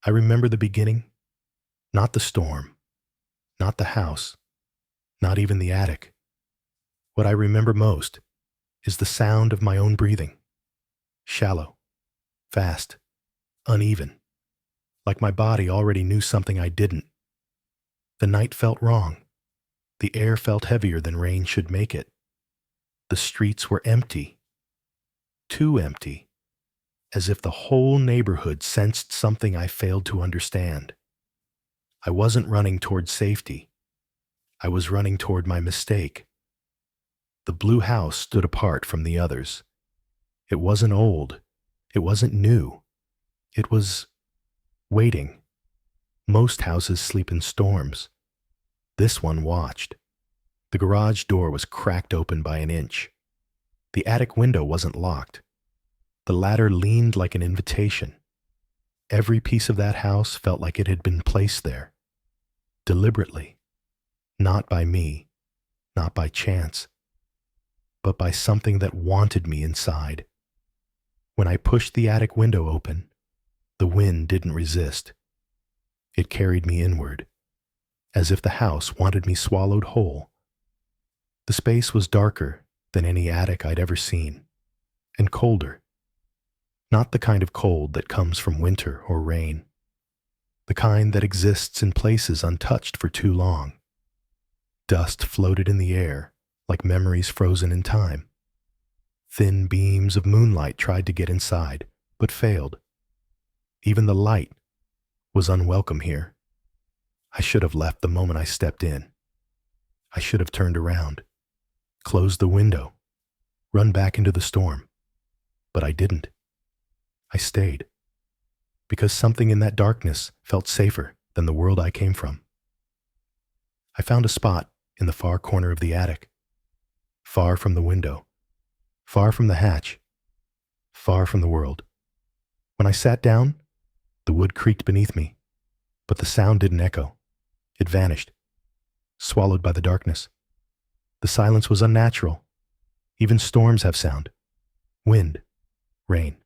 I remember the beginning, not the storm, not the house, not even the attic. What I remember most is the sound of my own breathing. Shallow, fast, uneven, like my body already knew something I didn't. The night felt wrong. The air felt heavier than rain should make it. The streets were empty, too empty, as if the whole neighborhood sensed something I failed to understand. I wasn't running toward safety. I was running toward my mistake. The blue house stood apart from the others. It wasn't old. It wasn't new. It was waiting. Most houses sleep in storms. This one watched. The garage door was cracked open by an inch. The attic window wasn't locked. The ladder leaned like an invitation. Every piece of that house felt like it had been placed there. Deliberately. Not by me, not by chance, but by something that wanted me inside. When I pushed the attic window open, the wind didn't resist. It carried me inward, as if the house wanted me swallowed whole. The space was darker than any attic I'd ever seen, and colder. Not the kind of cold that comes from winter or rain. The kind that exists in places untouched for too long. Dust floated in the air like memories frozen in time. Thin beams of moonlight tried to get inside, but failed. Even the light was unwelcome here. I should have left the moment I stepped in. I should have turned around, closed the window, run back into the storm. But I didn't. I stayed, because something in that darkness felt safer than the world I came from. I found a spot in the far corner of the attic, far from the window, far from the hatch, far from the world. When I sat down, the wood creaked beneath me, but the sound didn't echo. It vanished, swallowed by the darkness. The silence was unnatural. Even storms have sound. Wind, rain,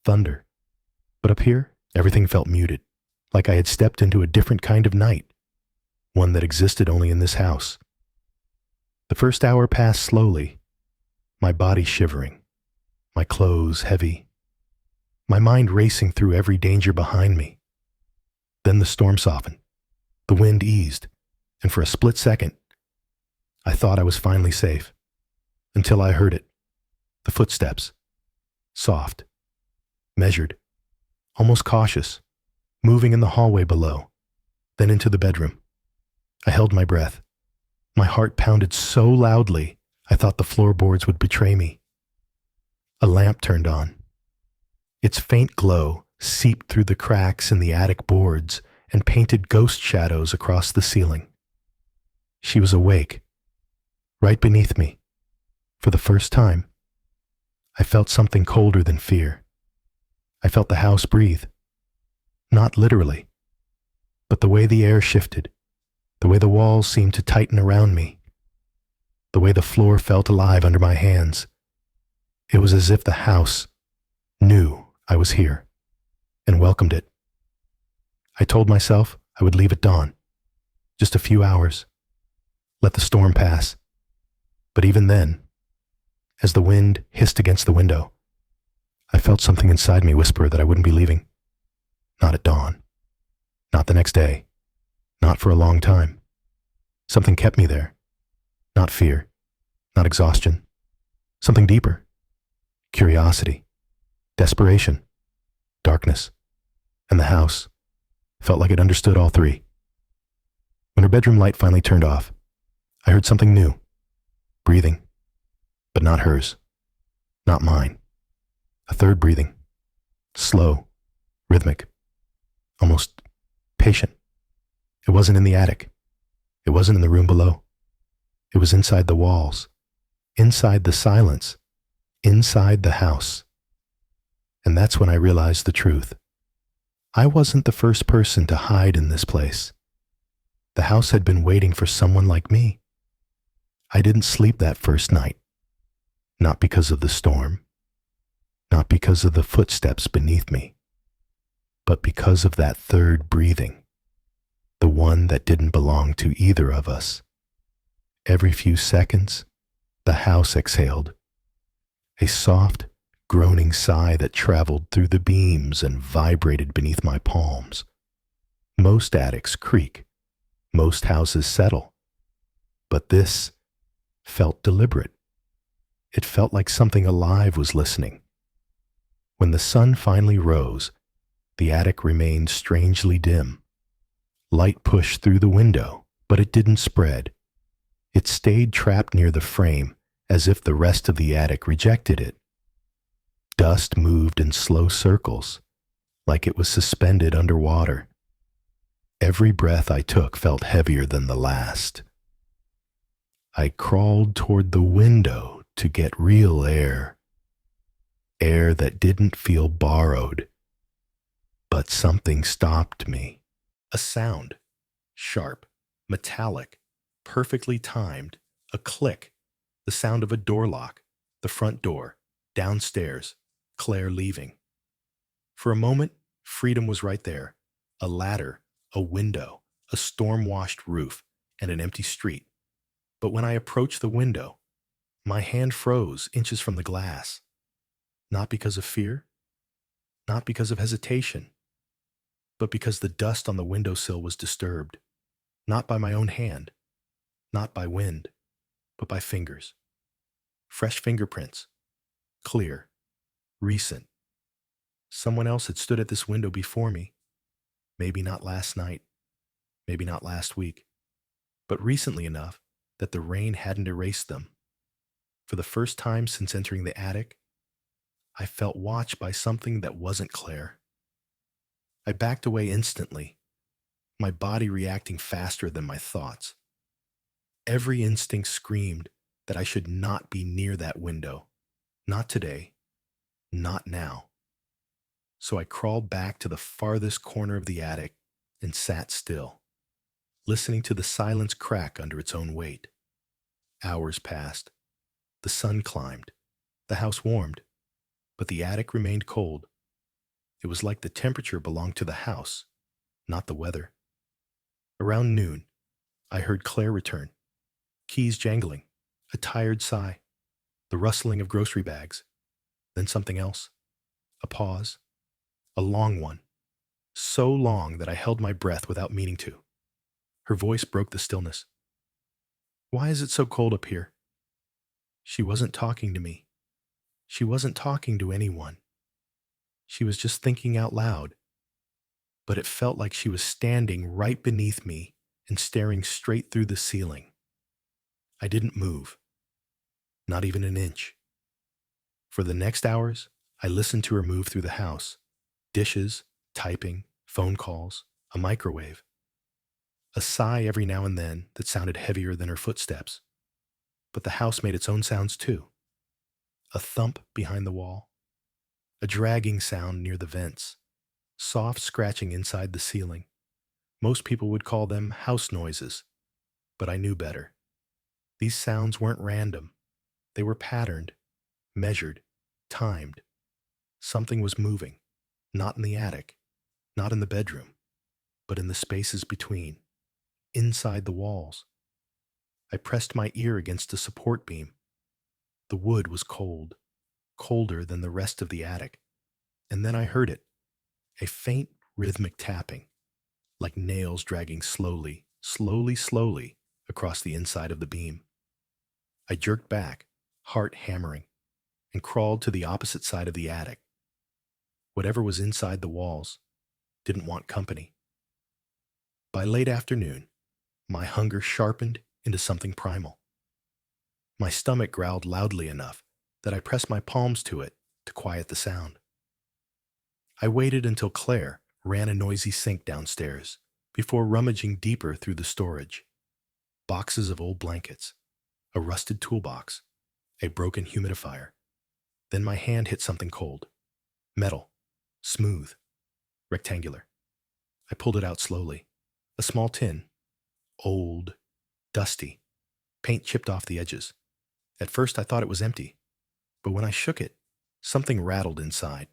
thunder. But up here, everything felt muted, like I had stepped into a different kind of night, one that existed only in this house. The first hour passed slowly, my body shivering, my clothes heavy, my mind racing through every danger behind me. Then the storm softened, the wind eased, and for a split second, I thought I was finally safe, until I heard it, the footsteps, soft, measured, almost cautious, moving in the hallway below, then into the bedroom. I held my breath. My heart pounded so loudly, I thought the floorboards would betray me. A lamp turned on. Its faint glow seeped through the cracks in the attic boards and painted ghost shadows across the ceiling. She was awake, right beneath me. For the first time, I felt something colder than fear. I felt the house breathe. Not literally, but the way the air shifted, the way the walls seemed to tighten around me, the way the floor felt alive under my hands. It was as if the house knew I was here and welcomed it. I told myself I would leave at dawn, just a few hours, let the storm pass. But even then, as the wind hissed against the window, I felt something inside me whisper that I wouldn't be leaving. Not at dawn. Not the next day. Not for a long time. Something kept me there. Not fear. Not exhaustion. Something deeper. Curiosity. Desperation. Darkness. And the house felt like it understood all three. When her bedroom light finally turned off, I heard something new. Breathing. But not hers. Not mine. A third breathing. Slow. Rhythmic. Almost patient. It wasn't in the attic. It wasn't in the room below. It was inside the walls. Inside the silence. Inside the house. And that's when I realized the truth. I wasn't the first person to hide in this place. The house had been waiting for someone like me. I didn't sleep that first night. Not because of the storm. Not because of the footsteps beneath me. but because of that third breathing, the one that didn't belong to either of us. Every few seconds, the house exhaled, a soft, groaning sigh that traveled through the beams and vibrated beneath my palms. Most attics creak, most houses settle, but this felt deliberate. It felt like something alive was listening. When the sun finally rose, the attic remained strangely dim. Light pushed through the window, but it didn't spread. It stayed trapped near the frame, as if the rest of the attic rejected it. Dust moved in slow circles, like it was suspended underwater. Every breath I took felt heavier than the last. I crawled toward the window to get real air. Air that didn't feel borrowed. But something stopped me. A sound. Sharp, metallic, perfectly timed. A click. The sound of a door lock. The front door. Downstairs. Claire leaving. For a moment, freedom was right there. A ladder, a window, a storm-washed roof, and an empty street. But when I approached the window, my hand froze inches from the glass. Not because of fear, not because of hesitation, but because the dust on the windowsill was disturbed, not by my own hand, not by wind, but by fingers. Fresh fingerprints, clear, recent. Someone else had stood at this window before me. Maybe not last night, maybe not last week, but recently enough that the rain hadn't erased them. For the first time since entering the attic, I felt watched by something that wasn't Claire. I backed away instantly, my body reacting faster than my thoughts. Every instinct screamed that I should not be near that window. Not today, not now. So I crawled back to the farthest corner of the attic and sat still, listening to the silence crack under its own weight. Hours passed. The sun climbed. The house warmed. But the attic remained cold. It was like the temperature belonged to the house, not the weather. Around noon, I heard Claire return. Keys jangling, a tired sigh, the rustling of grocery bags. Then something else. A pause. A long one. So long that I held my breath without meaning to. Her voice broke the stillness. "Why is it so cold up here?" She wasn't talking to me. She wasn't talking to anyone. She was just thinking out loud. But it felt like she was standing right beneath me and staring straight through the ceiling. I didn't move. Not even an inch. For the next hours, I listened to her move through the house. Dishes, typing, phone calls, a microwave. A sigh every now and then that sounded heavier than her footsteps. But the house made its own sounds too. A thump behind the wall. A dragging sound near the vents. Soft scratching inside the ceiling. Most people would call them house noises. But I knew better. These sounds weren't random. They were patterned, measured, timed. Something was moving. Not in the attic. Not in the bedroom. But in the spaces between. Inside the walls. I pressed my ear against a support beam. The wood was cold, colder than the rest of the attic. And then I heard it, a faint rhythmic tapping, like nails dragging slowly, slowly across the inside of the beam. I jerked back, heart hammering, and crawled to the opposite side of the attic. Whatever was inside the walls didn't want company. By late afternoon, my hunger sharpened into something primal. My stomach growled loudly enough that I pressed my palms to it to quiet the sound. I waited until Claire ran a noisy sink downstairs before rummaging deeper through the storage. Boxes of old blankets, a rusted toolbox, a broken humidifier. Then my hand hit something cold. Metal, smooth, rectangular. I pulled it out slowly. A small tin, old, dusty, paint chipped off the edges. At first I thought it was empty, but when I shook it, something rattled inside.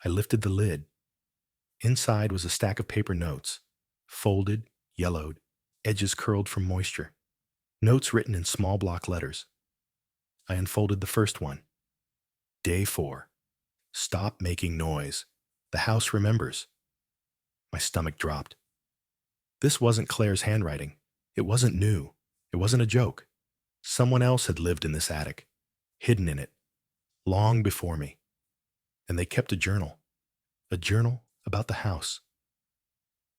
I lifted the lid. Inside was a stack of paper notes, folded, yellowed, edges curled from moisture. Notes written in small block letters. I unfolded the first one. Day 4. Stop making noise. The house remembers. My stomach dropped. This wasn't Claire's handwriting. It wasn't new. It wasn't a joke. Someone else had lived in this attic, hidden in it, long before me. And they kept a journal about the house.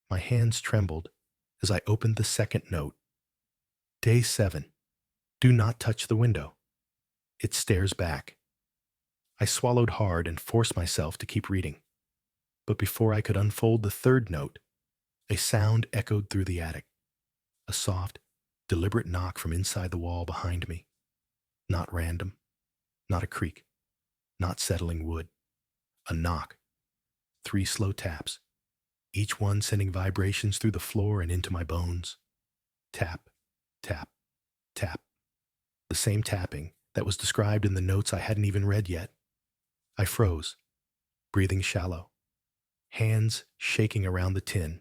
My hands trembled as I opened the second note. Day 7. Do not touch the window. It stares back. I swallowed hard and forced myself to keep reading. But before I could unfold the third note, a sound echoed through the attic. A soft, deliberate knock from inside the wall behind me. Not random, not a creak, not settling wood. A knock. 3 slow taps, each one sending vibrations through the floor and into my bones. Tap, tap, tap. The same tapping that was described in the notes I hadn't even read yet. I froze, breathing shallow, hands shaking around the tin.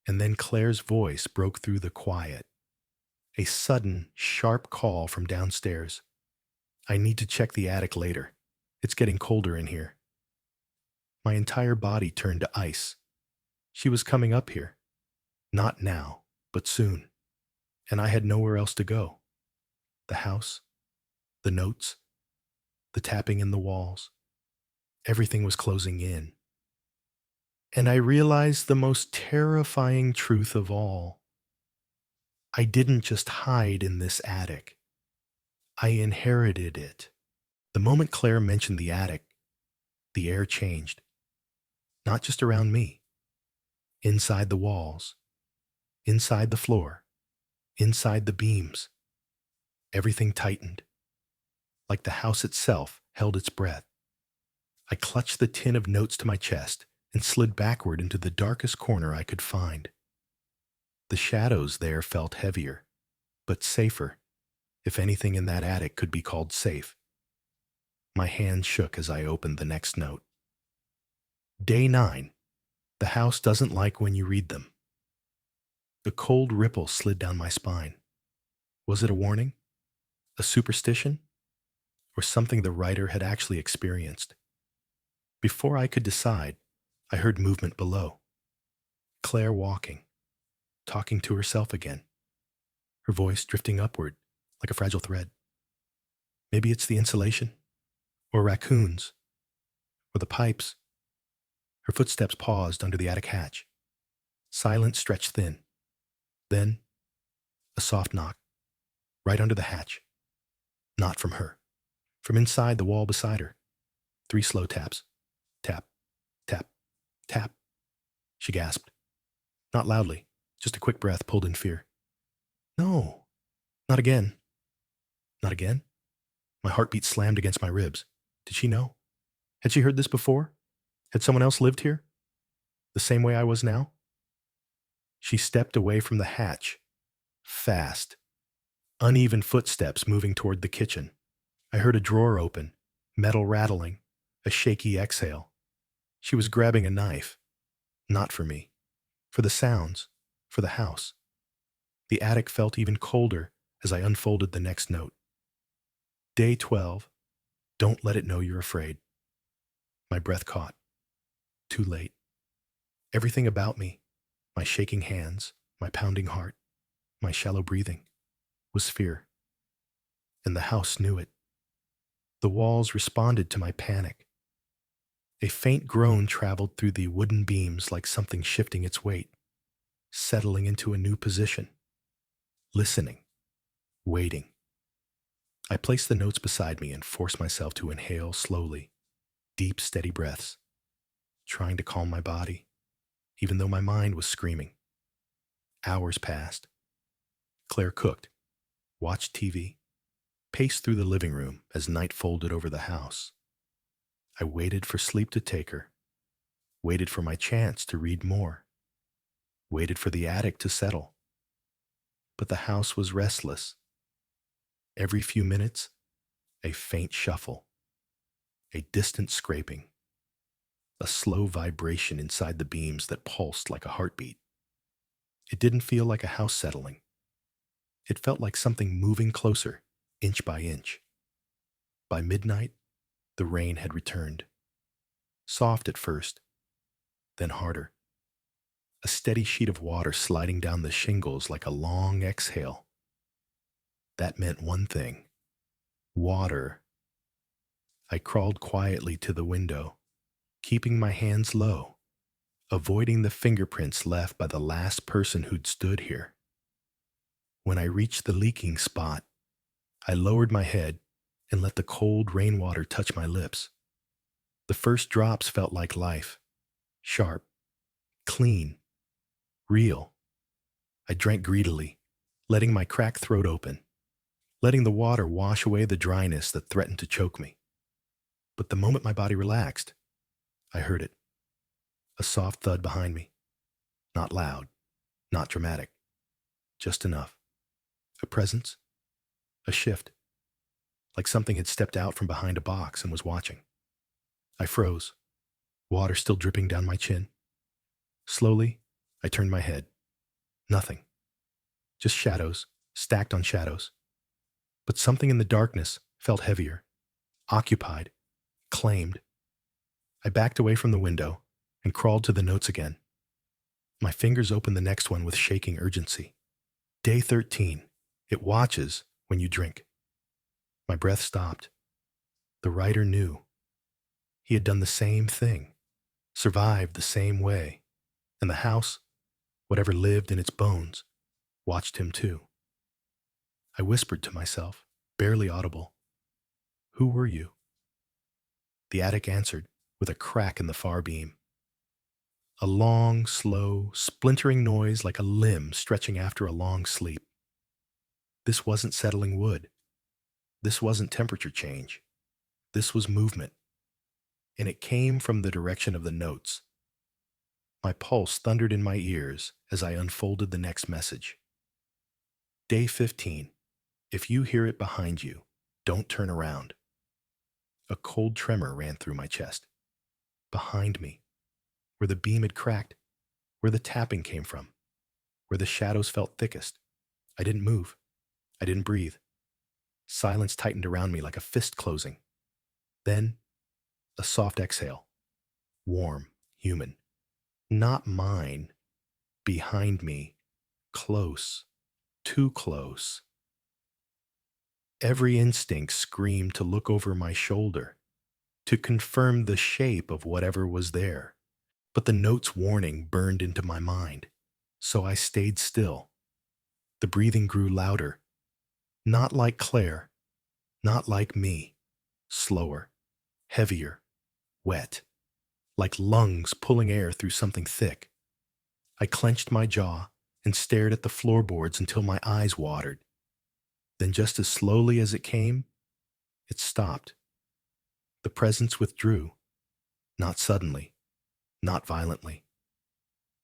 And then Claire's voice broke through the quiet. A sudden, sharp call from downstairs. I need to check the attic later. It's getting colder in here. My entire body turned to ice. She was coming up here. Not now, but soon. And I had nowhere else to go. The house, the notes, the tapping in the walls. Everything was closing in. And I realized the most terrifying truth of all. I didn't just hide in this attic. I inherited it. The moment Claire mentioned the attic, the air changed. Not just around me. Inside the walls. Inside the floor. Inside the beams. Everything tightened. Like the house itself held its breath. I clutched the tin of notes to my chest and slid backward into the darkest corner I could find. The shadows there felt heavier, but safer, if anything in that attic could be called safe. My hand shook as I opened the next note. Day 9. The house doesn't like when you read them. A cold ripple slid down my spine. Was it a warning? A superstition? Or something the writer had actually experienced? Before I could decide, I heard movement below. Claire walking, talking to herself again, her voice drifting upward like a fragile thread. Maybe it's the insulation, or raccoons, or the pipes. Her footsteps paused under the attic hatch. Silence stretched thin. Then, a soft knock, right under the hatch. Not from her. From inside the wall beside her. 3 slow taps. Tap, tap, tap. She gasped. Not loudly, just a quick breath pulled in fear. No, not again. Not again? My heartbeat slammed against my ribs. Did she know? Had she heard this before? Had someone else lived here? The same way I was now? She stepped away from the hatch. Fast. Uneven footsteps moving toward the kitchen. I heard a drawer open, metal rattling, a shaky exhale. She was grabbing a knife. Not for me. For the sounds. For the house. The attic felt even colder as I unfolded the next note. Day 12. Don't let it know you're afraid. My breath caught. Too late. Everything about me, my shaking hands, my pounding heart, my shallow breathing, was fear. And the house knew it. The walls responded to my panic. A faint groan traveled through the wooden beams like something shifting its weight, settling into a new position. Listening. Waiting. I placed the notes beside me and forced myself to inhale slowly, deep, steady breaths, trying to calm my body, even though my mind was screaming. Hours passed. Claire cooked, watched TV, paced through the living room as night folded over the house. I waited for sleep to take her, waited for my chance to read more, waited for the attic to settle. But the house was restless. Every few minutes, a faint shuffle, a distant scraping. a slow vibration inside the beams that pulsed like a heartbeat. It didn't feel like a house settling. It felt like something moving closer, inch by inch. By midnight, the rain had returned. Soft at first, then harder. A steady sheet of water sliding down the shingles like a long exhale. That meant one thing: water. I crawled quietly to the window, keeping my hands low, avoiding the fingerprints left by the last person who'd stood here. When I reached the leaking spot, I lowered my head and let the cold rainwater touch my lips. The first drops felt like life, sharp, clean, real. I drank greedily, letting my cracked throat open, letting the water wash away the dryness that threatened to choke me. But the moment my body relaxed, I heard it. A soft thud behind me. Not loud, not dramatic, just enough. A presence, a shift, like something had stepped out from behind a box and was watching. I froze, water still dripping down my chin. Slowly, I turned my head. Nothing. Just shadows, stacked on shadows. But something in the darkness felt heavier, occupied, claimed. I backed away from the window and crawled to the notes again. My fingers opened the next one with shaking urgency. Day 13. It watches when you drink. My breath stopped. The writer knew. He had done the same thing, survived the same way, and the house, whatever lived in its bones, watched him too. I whispered to myself, barely audible, "Who were you?" The attic answered with a crack in the far beam. A long, slow, splintering noise like a limb stretching after a long sleep. This wasn't settling wood. This wasn't temperature change. This was movement. And it came from the direction of the notes. My pulse thundered in my ears as I unfolded the next message. Day 15. If you hear it behind you, don't turn around. A cold tremor ran through my chest. Behind me, where the beam had cracked, where the tapping came from, where the shadows felt thickest. I didn't move. I didn't breathe. Silence tightened around me like a fist closing. Then, a soft exhale. Warm, human. Not mine. Behind me. Close. Too close. Every instinct screamed to look over my shoulder, to confirm the shape of whatever was there. But the note's warning burned into my mind, so I stayed still. The breathing grew louder. Not like Claire, not like me. Slower, heavier, wet, like lungs pulling air through something thick. I clenched my jaw and stared at the floorboards until my eyes watered. Then just as slowly as it came, it stopped. The presence withdrew, not suddenly, not violently.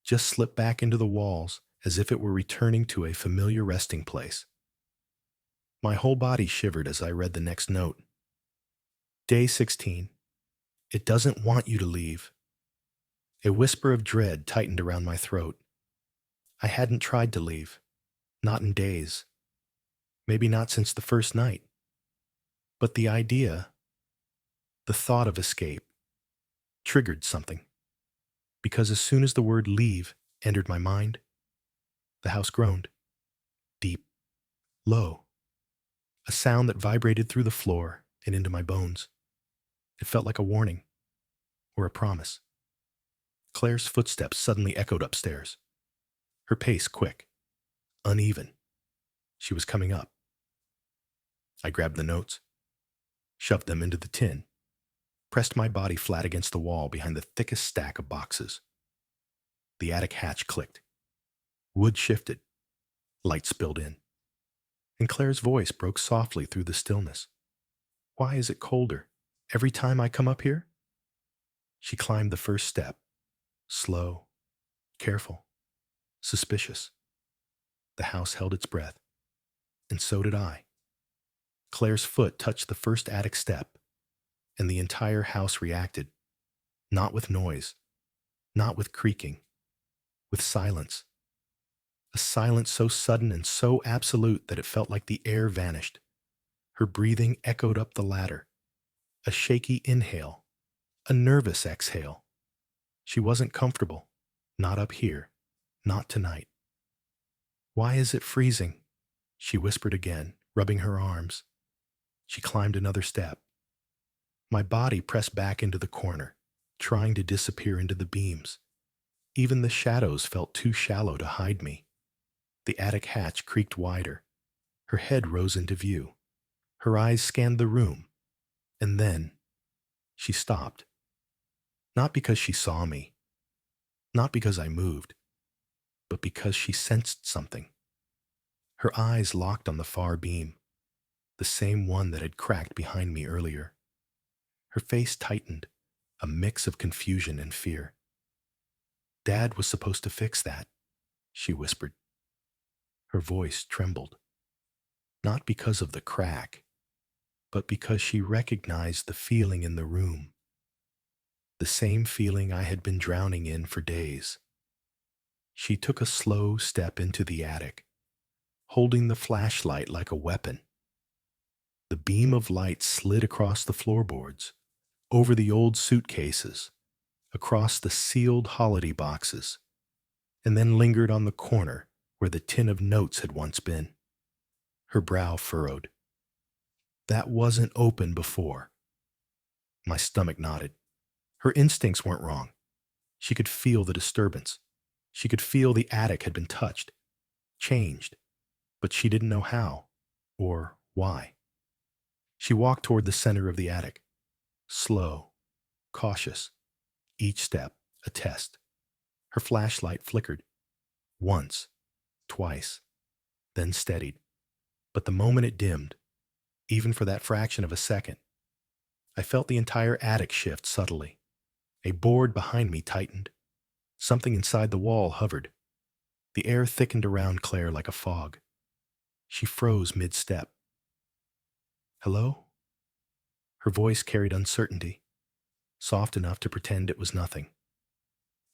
Just slipped back into the walls as if it were returning to a familiar resting place. My whole body shivered as I read the next note. Day 16. It doesn't want you to leave. A whisper of dread tightened around my throat. I hadn't tried to leave, not in days. Maybe not since the first night. But the idea, the thought of escape, triggered something. Because as soon as the word leave entered my mind, the house groaned. Deep, low. A sound that vibrated through the floor and into my bones. It felt like a warning, or a promise. Claire's footsteps suddenly echoed upstairs. Her pace quick, uneven. She was coming up. I grabbed the notes, shoved them into the tin, pressed my body flat against the wall behind the thickest stack of boxes. The attic hatch clicked. Wood shifted. Light spilled in. And Claire's voice broke softly through the stillness. Why is it colder every time I come up here? She climbed the first step, slow, careful, suspicious. The house held its breath, and so did I. Claire's foot touched the first attic step, and the entire house reacted. Not with noise, not with creaking, with silence. A silence so sudden and so absolute that it felt like the air vanished. Her breathing echoed up the ladder. A shaky inhale, a nervous exhale. She wasn't comfortable. Not up here. Not tonight. "Why is it freezing?" she whispered again, rubbing her arms. She climbed another step. My body pressed back into the corner, trying to disappear into the beams. Even the shadows felt too shallow to hide me. The attic hatch creaked wider. Her head rose into view. Her eyes scanned the room. And then she stopped. Not because she saw me, not because I moved, but because she sensed something. Her eyes locked on the far beam, the same one that had cracked behind me earlier. Her face tightened, a mix of confusion and fear. "Dad was supposed to fix that," she whispered. Her voice trembled, not because of the crack, but because she recognized the feeling in the room, the same feeling I had been drowning in for days. She took a slow step into the attic, holding the flashlight like a weapon. The beam of light slid across the floorboards, over the old suitcases, across the sealed holiday boxes, and then lingered on the corner where the tin of notes had once been. Her brow furrowed. "That wasn't open before." My stomach nodded. Her instincts weren't wrong. She could feel the disturbance. She could feel the attic had been touched, changed, but she didn't know how or why. She walked toward the center of the attic, slow, cautious, each step a test. Her flashlight flickered. Once, twice, then steadied. But the moment it dimmed, even for that fraction of a second, I felt the entire attic shift subtly. A board behind me tightened. Something inside the wall hovered. The air thickened around Claire like a fog. She froze mid-step. "Hello?" Her voice carried uncertainty, soft enough to pretend it was nothing,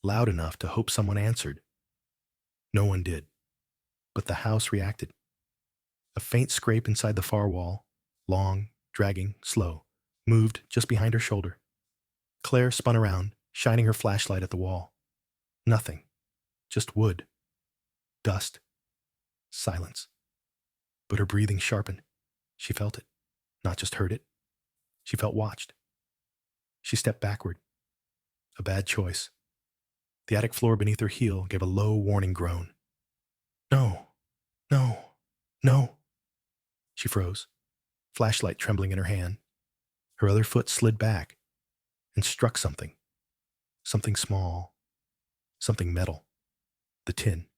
loud enough to hope someone answered. No one did, but the house reacted. A faint scrape inside the far wall, long, dragging, slow, moved just behind her shoulder. Claire spun around, shining her flashlight at the wall. Nothing. Just wood. Dust. Silence. But her breathing sharpened. She felt it, not just heard it. She felt watched. She stepped backward. A bad choice. The attic floor beneath her heel gave a low, warning groan. "No, no, no." She froze, flashlight trembling in her hand. Her other foot slid back and struck something. Something small. Something metal. The tin.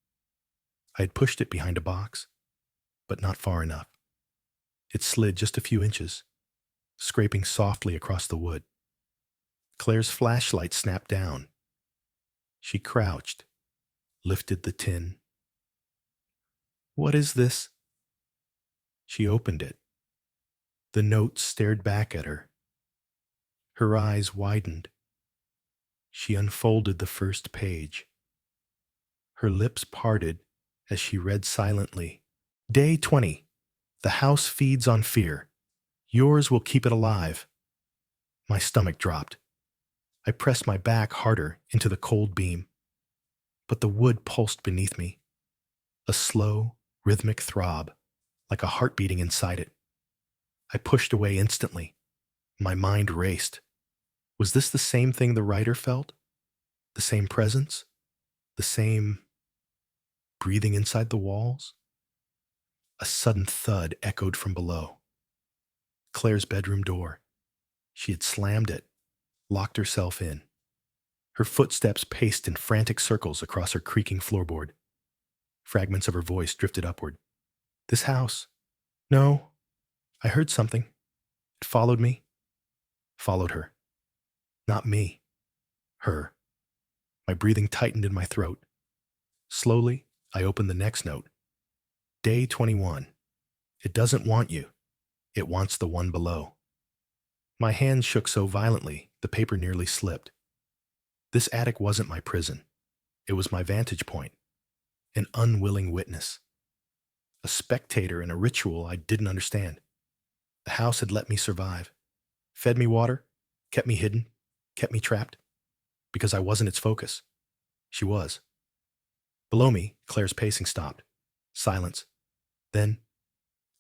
I had pushed it behind a box, but not far enough. It slid just a few inches, scraping softly across the wood. Claire's flashlight snapped down. She crouched, lifted the tin. "What is this?" She opened it. The note stared back at her. Her eyes widened. She unfolded the first page. Her lips parted as she read silently. "Day 20. The house feeds on fear. Yours will keep it alive." My stomach dropped. I pressed my back harder into the cold beam. But the wood pulsed beneath me. A slow, rhythmic throb, like a heart beating inside it. I pushed away instantly. My mind raced. Was this the same thing the writer felt? The same presence? The same breathing inside the walls? A sudden thud echoed from below. Claire's bedroom door. She had slammed it, locked herself in. Her footsteps paced in frantic circles across her creaking floorboard. Fragments of her voice drifted upward. "This house. No. I heard something. It followed me." Followed her. Not me. Her. My breathing tightened in my throat. Slowly, I opened the next note. Day 21. It doesn't want you. It wants the one below. My hand shook so violently, the paper nearly slipped. This attic wasn't my prison. It was my vantage point, an unwilling witness, a spectator in a ritual I didn't understand. The house had let me survive, fed me water, kept me hidden, kept me trapped, because I wasn't its focus. She was. Below me, Claire's pacing stopped. Silence. Then,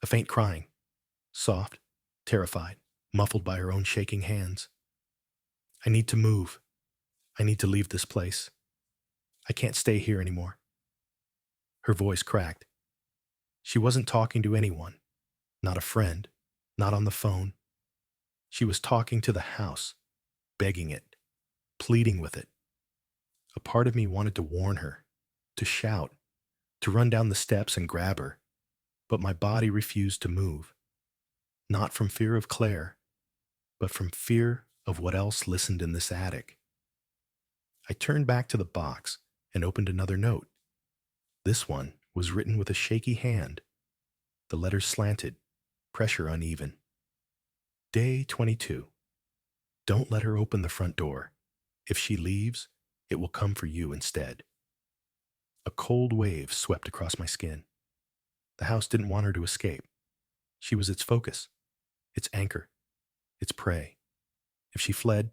a faint crying. Soft, terrified, muffled by her own shaking hands. I need to move. I need to leave this place. I can't stay here anymore. Her voice cracked. She wasn't talking to anyone. Not a friend. Not on the phone. She was talking to the house, begging it, pleading with it. A part of me wanted to warn her, to shout, to run down the steps and grab her, but my body refused to move. Not from fear of Claire, but from fear of what else listened in this attic. I turned back to the box and opened another note. This one was written with a shaky hand. The letters slanted, pressure uneven. Day 22. Don't let her open the front door. If she leaves, it will come for you instead. A cold wave swept across my skin. The house didn't want her to escape. She was its focus, its anchor, its prey. If she fled,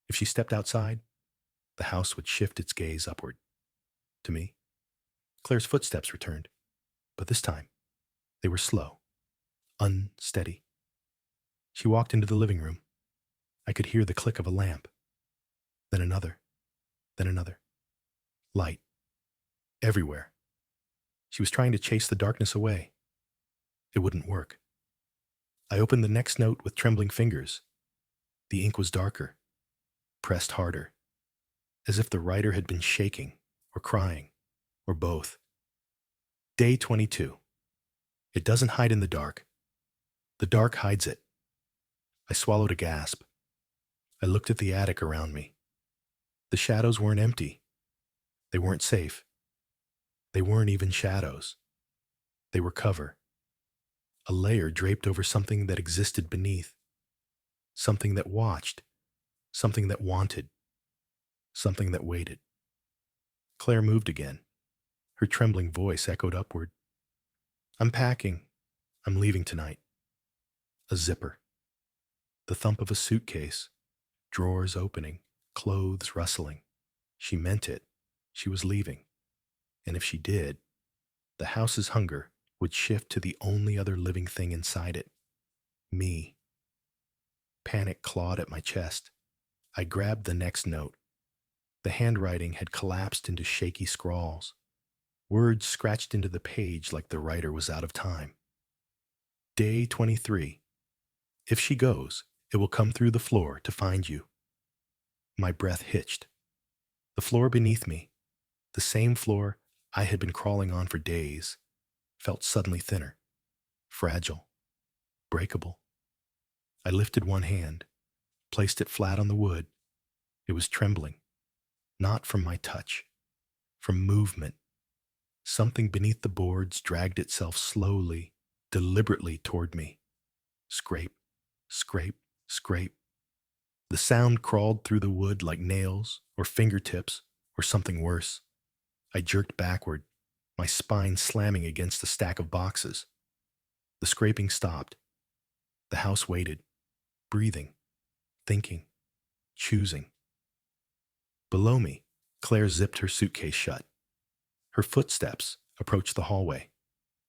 if she stepped outside, the house would shift its gaze upward. To me, Claire's footsteps returned, but this time, they were slow, unsteady. She walked into the living room. I could hear the click of a lamp. Then another, then another. Light. Everywhere. She was trying to chase the darkness away. It wouldn't work. I opened the next note with trembling fingers. The ink was darker, pressed harder, as if the writer had been shaking or crying, or both. Day 22. It doesn't hide in the dark. The dark hides it. I swallowed a gasp. I looked at the attic around me. The shadows weren't empty. They weren't safe. They weren't even shadows. They were cover. A layer draped over something that existed beneath. Something that watched. Something that wanted. Something that waited. Claire moved again. Her trembling voice echoed upward. I'm packing. I'm leaving tonight. A zipper. The thump of a suitcase. Drawers opening. Clothes rustling. She meant it. She was leaving. And if she did, the house's hunger would shift to the only other living thing inside it. Me. Panic clawed at my chest. I grabbed the next note. The handwriting had collapsed into shaky scrawls. Words scratched into the page like the writer was out of time. Day 23. If she goes, it will come through the floor to find you. My breath hitched. The floor beneath me, the same floor I had been crawling on for days, felt suddenly thinner, fragile, breakable. I lifted one hand, placed it flat on the wood. It was trembling, not from my touch, from movement. Something beneath the boards dragged itself slowly, deliberately toward me. Scrape, scrape, scrape. The sound crawled through the wood like nails or fingertips or something worse. I jerked backward, my spine slamming against a stack of boxes. The scraping stopped. The house waited, breathing, thinking, choosing. Below me, Claire zipped her suitcase shut. Her footsteps approached the hallway,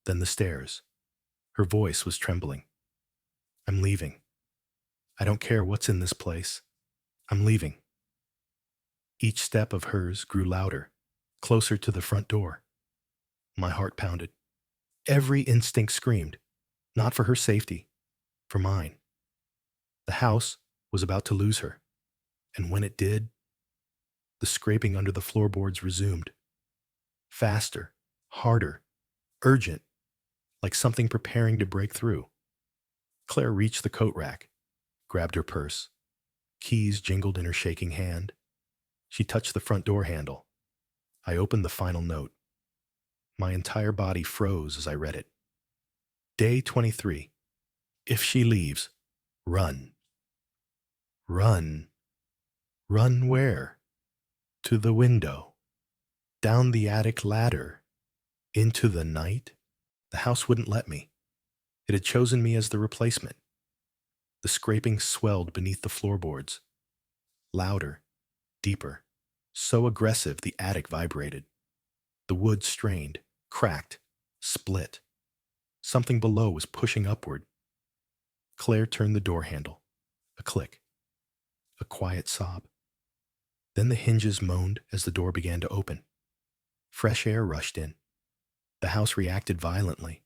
then the stairs. Her voice was trembling. I'm leaving. I don't care what's in this place. I'm leaving. Each step of hers grew louder, closer to the front door. My heart pounded. Every instinct screamed, not for her safety, for mine. The house was about to lose her, and when it did, the scraping under the floorboards resumed. Faster, harder, urgent, like something preparing to break through. Claire reached the coat rack, grabbed her purse. Keys jingled in her shaking hand. She touched the front door handle. I opened the final note. My entire body froze as I read it. Day 23. If she leaves, run. Run. Run where? to the window, down the attic ladder, into the night. The house wouldn't let me. It had chosen me as the replacement. The scraping swelled beneath the floorboards. Louder, deeper, so aggressive the attic vibrated. The wood strained, cracked, split. Something below was pushing upward. Claire turned the door handle. A click. A quiet sob. Then the hinges moaned as the door began to open. Fresh air rushed in. The house reacted violently.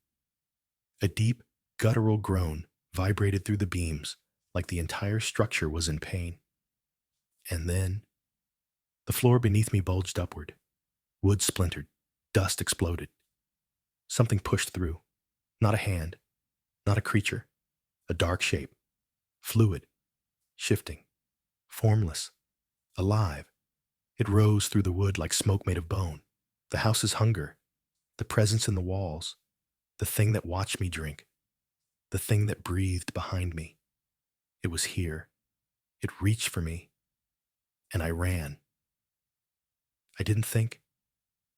A deep, guttural groan vibrated through the beams like the entire structure was in pain. And then, the floor beneath me bulged upward. Wood splintered. Dust exploded. Something pushed through. Not a hand. Not a creature. A dark shape. Fluid. Shifting. Formless. Alive. It rose through the wood like smoke made of bone. The house's hunger. The presence in the walls. The thing that watched me drink. The thing that breathed behind me. It was here. It reached for me. And I ran. I didn't think.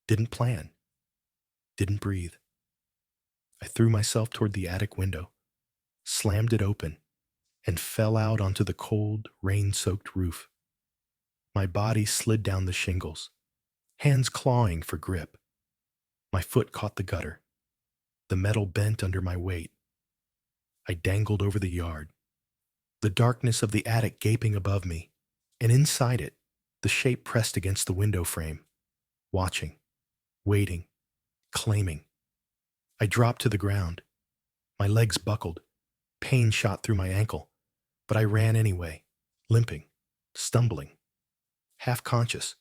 Didn't plan. Didn't breathe. I threw myself toward the attic window, slammed it open, and fell out onto the cold, rain-soaked roof. My body slid down the shingles, hands clawing for grip. My foot caught the gutter. The metal bent under my weight. I dangled over the yard, the darkness of the attic gaping above me, and inside it, the shape pressed against the window frame, watching, waiting, claiming. I dropped to the ground. My legs buckled. Pain shot through my ankle, but I ran anyway, limping, stumbling, half-conscious.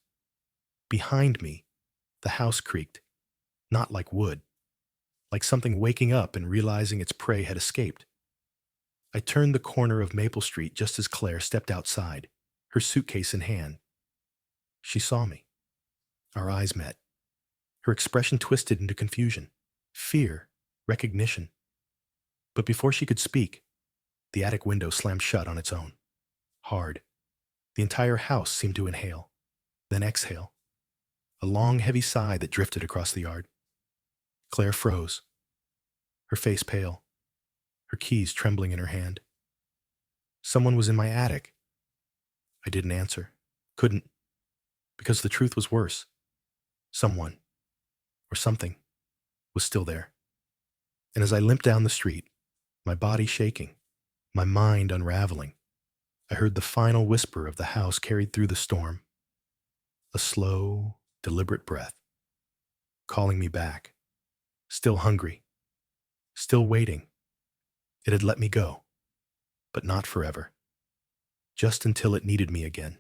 Behind me, the house creaked, not like wood, like something waking up and realizing its prey had escaped. I turned the corner of Maple Street just as Claire stepped outside, her suitcase in hand. She saw me. Our eyes met. Her expression twisted into confusion, fear, recognition. But before she could speak, the attic window slammed shut on its own. Hard. The entire house seemed to inhale, then exhale. A long, heavy sigh that drifted across the yard. Claire froze, her face pale, her keys trembling in her hand. Someone was in my attic. I didn't answer. Couldn't. Because the truth was worse. Someone, or something, was still there. And as I limped down the street, my body shaking, my mind unraveling, I heard the final whisper of the house carried through the storm. A slow, deliberate breath, calling me back, still hungry, still waiting. It had let me go, but not forever, just until it needed me again.